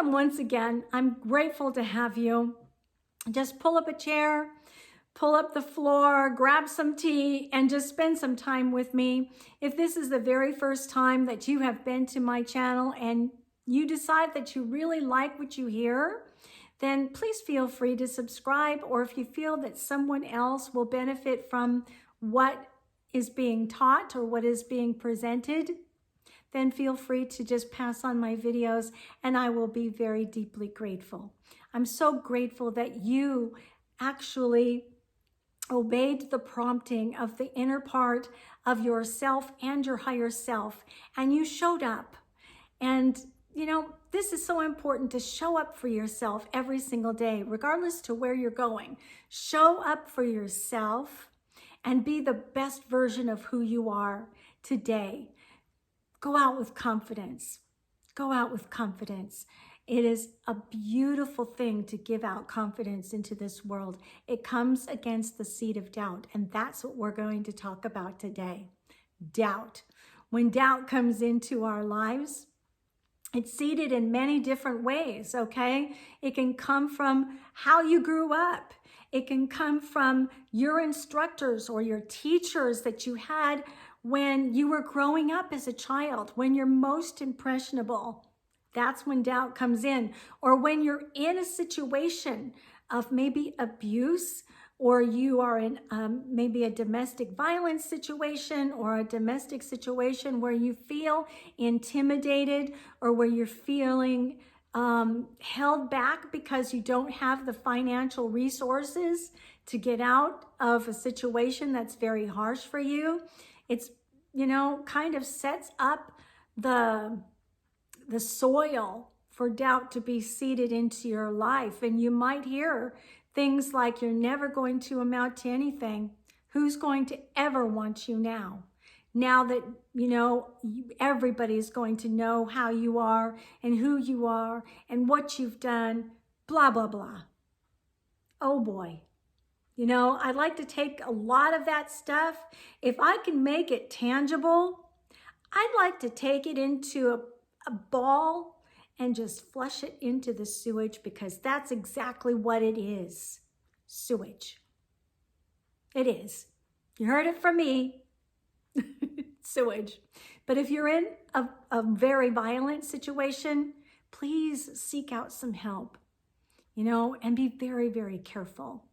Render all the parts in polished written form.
welcome once again. I'm grateful to have you. Just pull up a chair, pull up the floor, grab some tea, and just spend some time with me. If this is the very first time that you have been to my channel and you decide that you really like what you hear, then please feel free to subscribe. Or if you feel that someone else will benefit from what is being taught or what is being presented, then feel free to just pass on my videos and I will be very deeply grateful. I'm so grateful that you actually obeyed the prompting of the inner part of yourself and your higher self, and you showed up. And you know, this is so important, to show up for yourself every single day, regardless to where you're going. Show up for yourself and be the best version of who you are today. Go out with confidence. Go out with confidence. It is a beautiful thing to give out confidence into this world. It comes against the seed of doubt, and that's what we're going to talk about today. Doubt. When doubt comes into our lives, it's seeded in many different ways, okay? It can come from how you grew up. It can come from your instructors or your teachers that you had when you were growing up as a child, when you're most impressionable. That's when doubt comes in. Or when you're in a situation of maybe abuse, or you are in maybe a domestic violence situation or a domestic situation where you feel intimidated, or where you're feeling held back because you don't have the financial resources to get out of a situation that's very harsh for you. It's, you know, kind of sets up the soil for doubt to be seeded into your life. And you might hear things like, you're never going to amount to anything. Who's going to ever want you now? Now that, you know, everybody's going to know how you are and who you are and what you've done, blah, blah, blah. Oh boy. You know, I'd like to take a lot of that stuff. If I can make it tangible, I'd like to take it into a ball and just flush it into the sewage, because that's exactly what it is. Sewage. It is. You heard it from me. Sewage. But if you're in a very violent situation, please seek out some help, you know, and be very, very careful.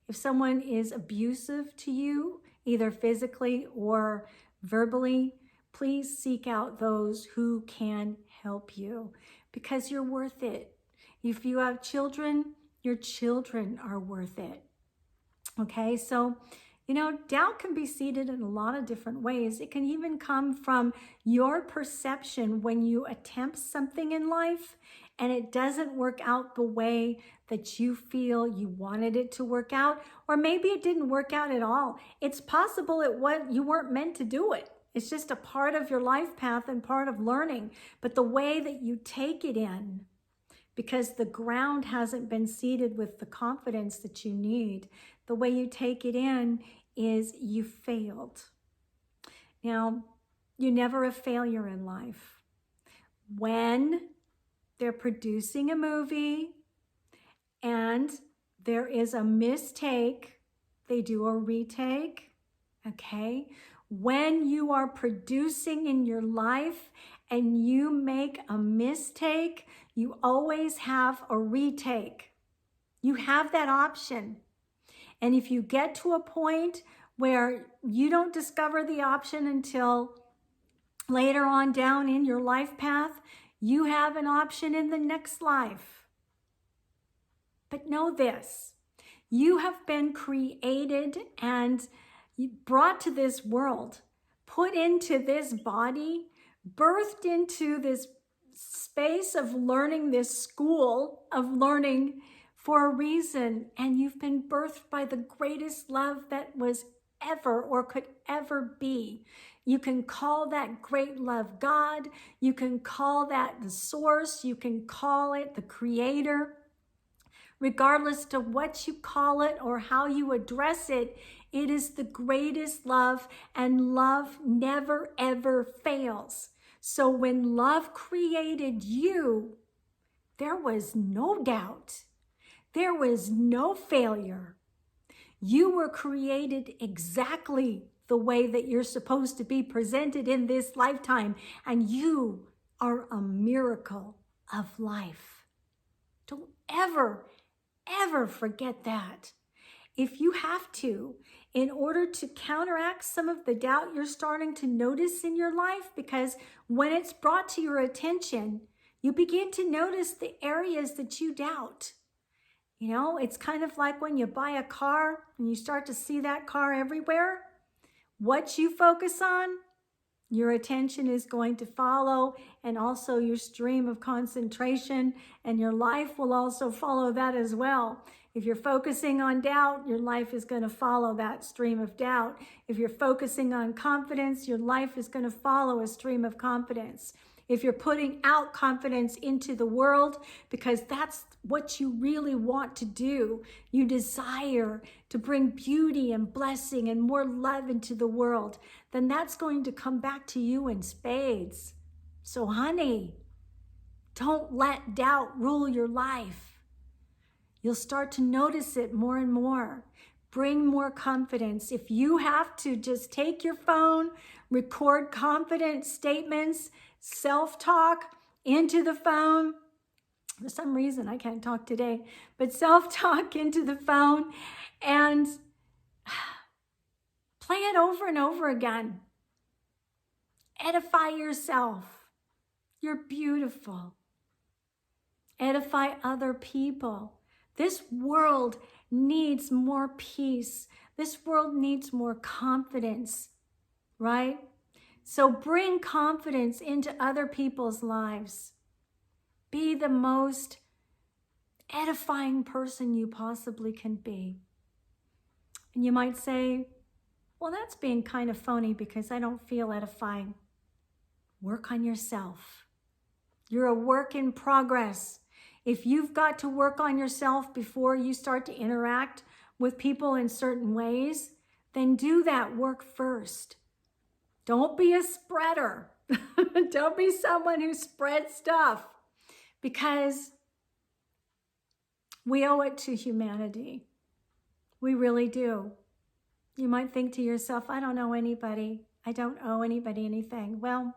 If someone is abusive to you, either physically or verbally, please seek out those who can help you, because you're worth it. If you have children, your children are worth it. Okay, so, you know, doubt can be seeded in a lot of different ways. It can even come from your perception when you attempt something in life and it doesn't work out the way that you feel you wanted it to work out, or maybe it didn't work out at all. It's possible you weren't meant to do it. It's just a part of your life path and part of learning. But the way that you take it in, because the ground hasn't been seeded with the confidence that you need, the way you take it in is you failed. Now, you're never a failure in life. When they're producing a movie and there is a mistake, they do a retake, okay? When you are producing in your life and you make a mistake, you always have a retake. You have that option. And if you get to a point where you don't discover the option until later on down in your life path, you have an option in the next life. But know this, you have been created and brought to this world, put into this body, birthed into this space of learning, this school of learning for a reason. And you've been birthed by the greatest love that was ever or could ever be. You can call that great love God. You can call that the source. You can call it the creator. Regardless to what you call it or how you address it, it is the greatest love, and love never ever fails. So when love created you, there was no doubt. There was no failure. You were created exactly the way that you're supposed to be presented in this lifetime, and you are a miracle of life. Don't ever, ever forget that. If you have to, in order to counteract some of the doubt you're starting to notice in your life, because when it's brought to your attention, you begin to notice the areas that you doubt. You know, it's kind of like when you buy a car and you start to see that car everywhere. What you focus on, your attention is going to follow, and also your stream of concentration, and your life will also follow that as well. If you're focusing on doubt, your life is going to follow that stream of doubt. If you're focusing on confidence, your life is going to follow a stream of confidence. If you're putting out confidence into the world, because that's what you really want to do, you desire to bring beauty and blessing and more love into the world, then that's going to come back to you in spades. So honey, don't let doubt rule your life. You'll start to notice it more and more. Bring more confidence. If you have to just take your phone, record confident statements, self-talk into the phone. For some reason, I can't talk today, but self-talk into the phone and play it over and over again. Edify yourself. You're beautiful. Edify other people. This world needs more peace. This world needs more confidence, right? So bring confidence into other people's lives. Be the most edifying person you possibly can be. And you might say, well, that's being kind of phony because I don't feel edifying. Work on yourself. You're a work in progress. If you've got to work on yourself before you start to interact with people in certain ways, then do that work first. Don't be a spreader. Don't be someone who spreads stuff, because we owe it to humanity. We really do. You might think to yourself, I don't know anybody. I don't owe anybody anything. Well,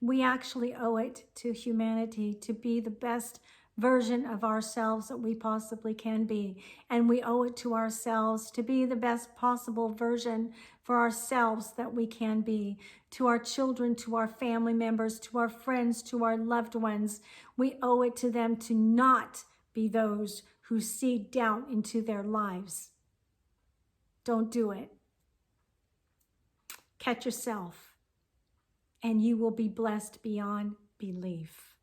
we actually owe it to humanity to be the best version of ourselves that we possibly can be. And we owe it to ourselves to be the best possible version for ourselves that we can be. To our children, to our family members, to our friends, to our loved ones. We owe it to them to not be those who seed doubt into their lives. Don't do it. Catch yourself, and you will be blessed beyond belief.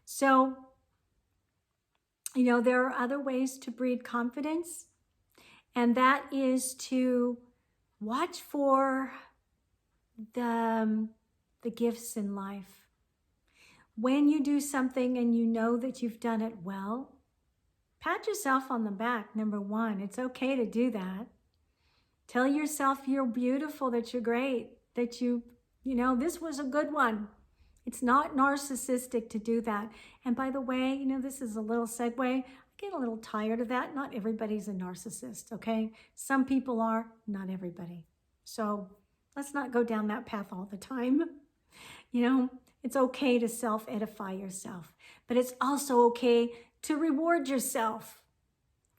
So, you know, there are other ways to breed confidence, and that is to watch for the gifts in life. When you do something and you know that you've done it well, pat yourself on the back, number one. It's okay to do that. Tell yourself you're beautiful, that you're great, that you know, this was a good one. It's not narcissistic to do that. And by the way, you know, this is a little segue. I get a little tired of that. Not everybody's a narcissist, okay? Some people are, not everybody. So let's not go down that path all the time. You know, it's okay to self-edify yourself, but it's also okay to reward yourself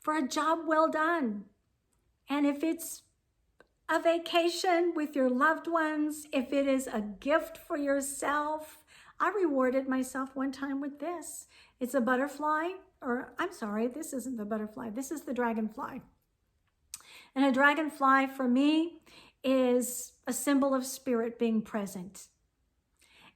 for a job well done. And if it's a vacation with your loved ones, if it is a gift for yourself, I rewarded myself one time with this. It's a butterfly, or I'm sorry, this isn't the butterfly, this is the dragonfly. And a dragonfly for me is a symbol of spirit being present.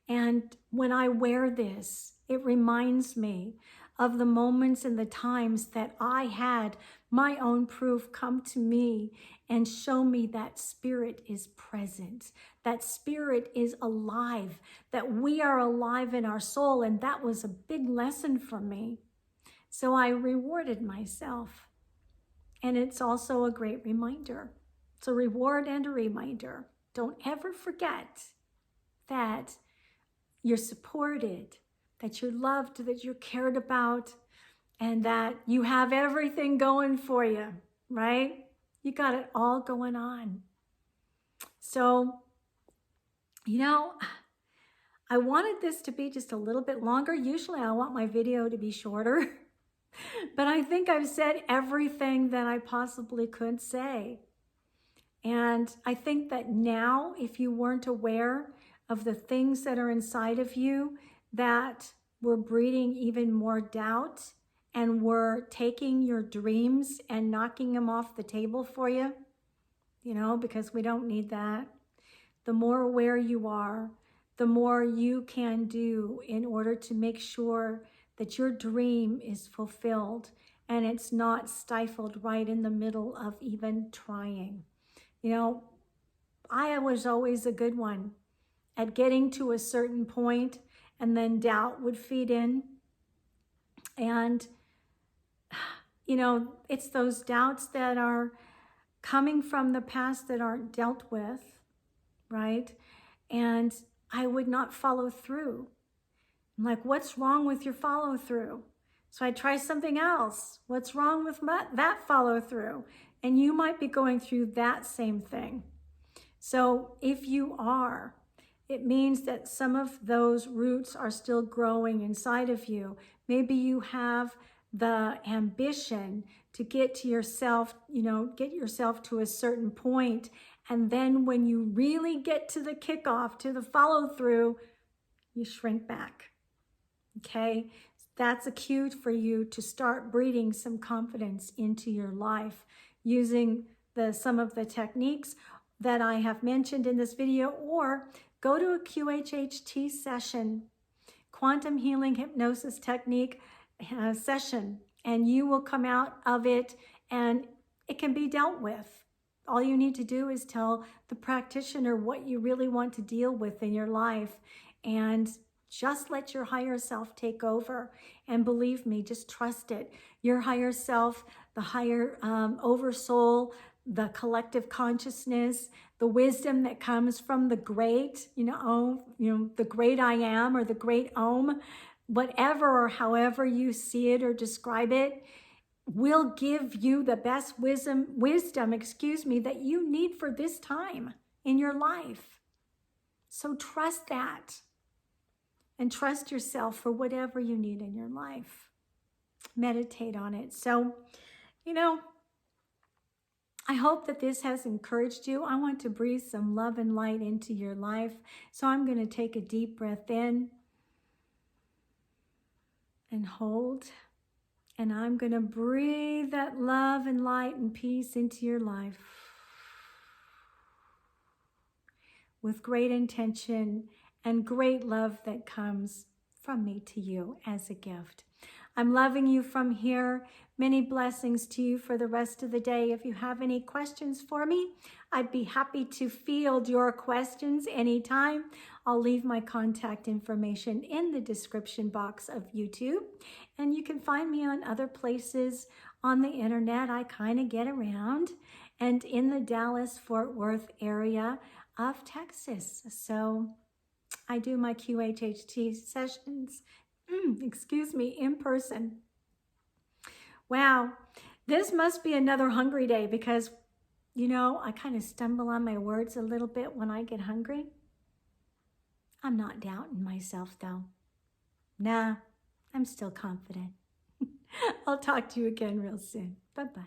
And when I wear this, it reminds me of the moments and the times that I had my own proof come to me and show me that spirit is present, that spirit is alive, that we are alive in our soul. And that was a big lesson for me. So I rewarded myself. And it's also a great reminder. It's a reward and a reminder. Don't ever forget that you're supported that you're loved, that you're cared about, and that you have everything going for you, right? You got it all going on. So, you know, I wanted this to be just a little bit longer. Usually I want my video to be shorter, but I think I've said everything that I possibly could say. And I think that now, if you weren't aware of the things that are inside of you that were breeding even more doubt and were taking your dreams and knocking them off the table for you, because we don't need that. The more aware you are, the more you can do in order to make sure that your dream is fulfilled and it's not stifled right in the middle of even trying. I was always a good one at getting to a certain point, and then doubt would feed in. And, it's those doubts that are coming from the past that aren't dealt with, right? And I would not follow through. I'm like, what's wrong with your follow through? So I try something else. What's wrong with that follow through? And you might be going through that same thing. So if you are, it means that some of those roots are still growing inside of you. Maybe you have the ambition to get to yourself, get yourself to a certain point. And then when you really get to the kickoff, to the follow through, you shrink back. Okay? That's a cue for you to start breeding some confidence into your life using some of the techniques that I have mentioned in this video, or go to a qhht session, quantum healing hypnosis technique session, and you will come out of it and it can be dealt with. All you need to do is tell the practitioner what you really want to deal with in your life, and just let your higher self take over. And believe me, just trust it. Your higher self, the higher oversoul, the collective consciousness, the wisdom that comes from the great, the great I am, or the great Om, whatever or however you see it or describe it, will give you the best wisdom, that you need for this time in your life. So trust that. And trust yourself for whatever you need in your life. Meditate on it. So, I hope that this has encouraged you. I want to breathe some love and light into your life. So I'm going to take a deep breath in and hold. And I'm going to breathe that love and light and peace into your life with great intention and great love that comes from me to you as a gift. I'm loving you from here. Many blessings to you for the rest of the day. If you have any questions for me, I'd be happy to field your questions anytime. I'll leave my contact information in the description box of YouTube. And you can find me on other places on the internet. I kind of get around, and in the Dallas-Fort Worth area of Texas. So I do my qhht sessions, in person. Wow, this must be another hungry day because, I kind of stumble on my words a little bit when I get hungry. I'm not doubting myself though. Nah, I'm still confident. I'll talk to you again real soon. Bye-bye.